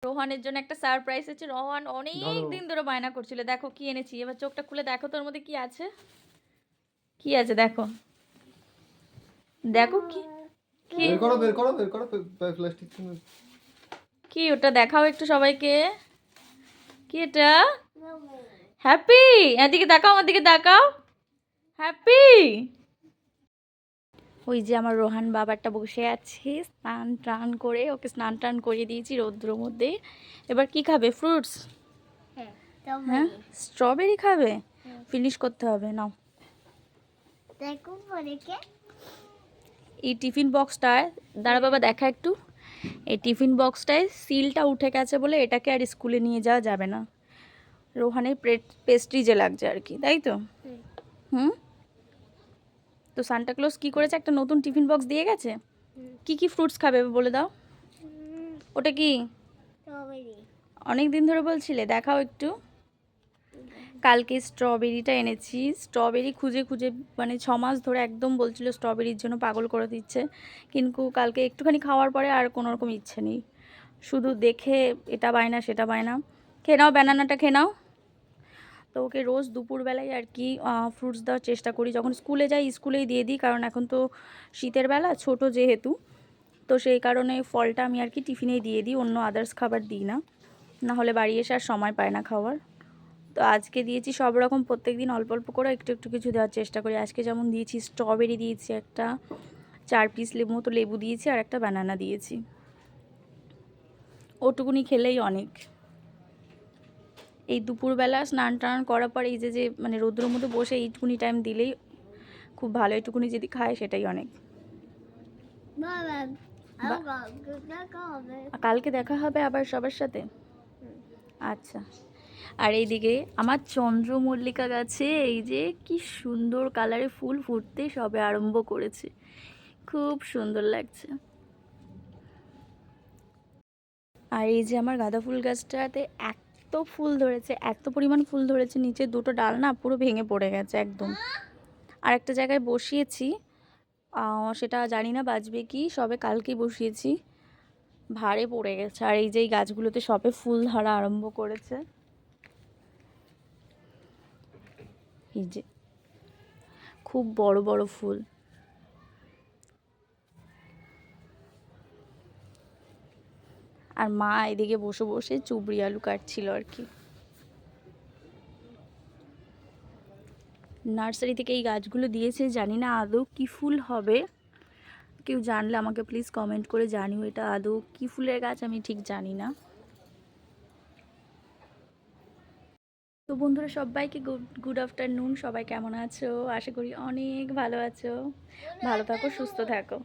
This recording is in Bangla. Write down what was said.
রোহানের জন্য একটা সারপ্রাইজ আছে। রোহান অনেক ধরো দিন ধরে বায়না করছিল। দেখো কি এনেছি। এবার চোখটা খুলে দেখো তোর মধ্যে কি আছে। কি আছে দেখো। দেখো কি কি বের করো বের করো বের করো প্লাস্টিক। কি ওটা দেখাও একটু সবাইকে। কি এটা? হ্যাপি। এদিকে তাকাও, আমার দিকে তাকাও। হ্যাপি। ওই যে আমার রোহান বাবারটা বসে আছে স্নান টান করে, ওকে স্নান টান করিয়ে দিয়েছি রৌদ্রের মধ্যে। এবার কি খাবে? ফ্রুটস? হ্যাঁ, স্ট্রবেরি খাবে। ফিনিশ করতে হবে। নাও এই টিফিন বক্সটায় দাঁড়া বাবা, দেখা একটু। এই টিফিন বক্সটায় সিলটা উঠে গেছে বলে এটাকে আর স্কুলে নিয়ে যাওয়া যাবে না। রোহানের পেস্ট্রি যে লাগছে আর কি, তাই তো? হুম। তো সান্টাক্লজ কি করেছে, একটা নতুন টিফিন বক্স দিয়ে গেছে। কি কি ফ্রুটস খাবে বলে দাও। ওটা কি? অনেক দিন ধরে বলছিলে, দেখাও একটু। কালকে স্ট্রবেরিটা এনেছি। স্ট্রবেরি খুঁজে খুঁজে মানে 6 মাস ধরে একদম বলছিল স্ট্রবেরির জন্য, পাগল করে দিচ্ছে। কিন্তু কালকে একটুখানি খাওয়ার পরে আর কোনো রকম ইচ্ছে নেই, শুধু দেখে এটা বায়না সেটা বায়না। খেয়ে নাও, ব্যানানাটা খেয়ে নাও। তো ওকে রোজ দুপুরবেলায় আর কি ফ্রুটস দেওয়ার চেষ্টা করি। যখন স্কুলে যাই স্কুলেই দিয়ে দিই, কারণ এখন তো শীতের বেলা, ছোট যেহেতু, তো সেই কারণে ফলটা আমি আর কি টিফিনেই দিয়ে দিই, অন্য আদার্স খাবার দিই না, না হলে বাড়ি এসে আর সময় পায় না খাওয়ার। তো আজকে দিয়েছি সব রকম, প্রত্যেক দিন অল্প অল্প করে একটু একটু কিছু দেওয়ার চেষ্টা করি। আজকে যেমন দিয়েছি স্ট্রবেরি দিয়েছি একটা, 4 পিস মতো লেবু দিয়েছি, আর একটা ব্যানানা দিয়েছি। ওটুকুনি খেলেই অনেক। এই দুপুরবেলা স্নান টান করার পর এই যে মানে রৌদ্রের মধ্যে বসে এইটুকুনি টাইম দিলেই খুব ভালো। এইটুকুনি যদি খায় সেটাই অনেক। কালকে দেখা হবে আবার সবার সাথে। আচ্ছা। আর এইদিকে আমার চন্দ্রমল্লিকা গাছে এই যে কি সুন্দর কালারে ফুল ফুটতে সবে আরম্ভ করেছে, খুব সুন্দর লাগছে। আর এই যে আমার গাঁদা ফুল গাছটাতে এত ফুল ধরেছে, এত পরিমাণ ফুল ধরেছে, নিচে দুটো ডাল না পুরো ভেঙে পড়ে গেছে একদম। আর একটা জায়গায় বসিয়েছি, সেটা জানি না বাজবে কি, সবে কালকেই বসিয়েছি, ভারে পড়ে গেছে। আর এই যে এই গাছগুলোতে সবে ফুল ধরা আরম্ভ করেছে, এই যে খুব বড় বড় ফুল। আর মা এদিকে বসে বসে চুবড়ি আলু কাটছিল আর কি। নার্সারি থেকে এই গাছগুলো দিয়েছে, জানি না আদৌ কি ফুল হবে। কেউ জানলে আমাকে প্লিজ কমেন্ট করে জানিও, এটা আদৌ কি ফুলের গাছ আমি ঠিক জানি না। তো বন্ধুরা সবাইকে গুড আফটারনুন। সবাই কেমন আছো? আশা করি অনেক ভালো আছো। ভালো থাকো, সুস্থ থাকো।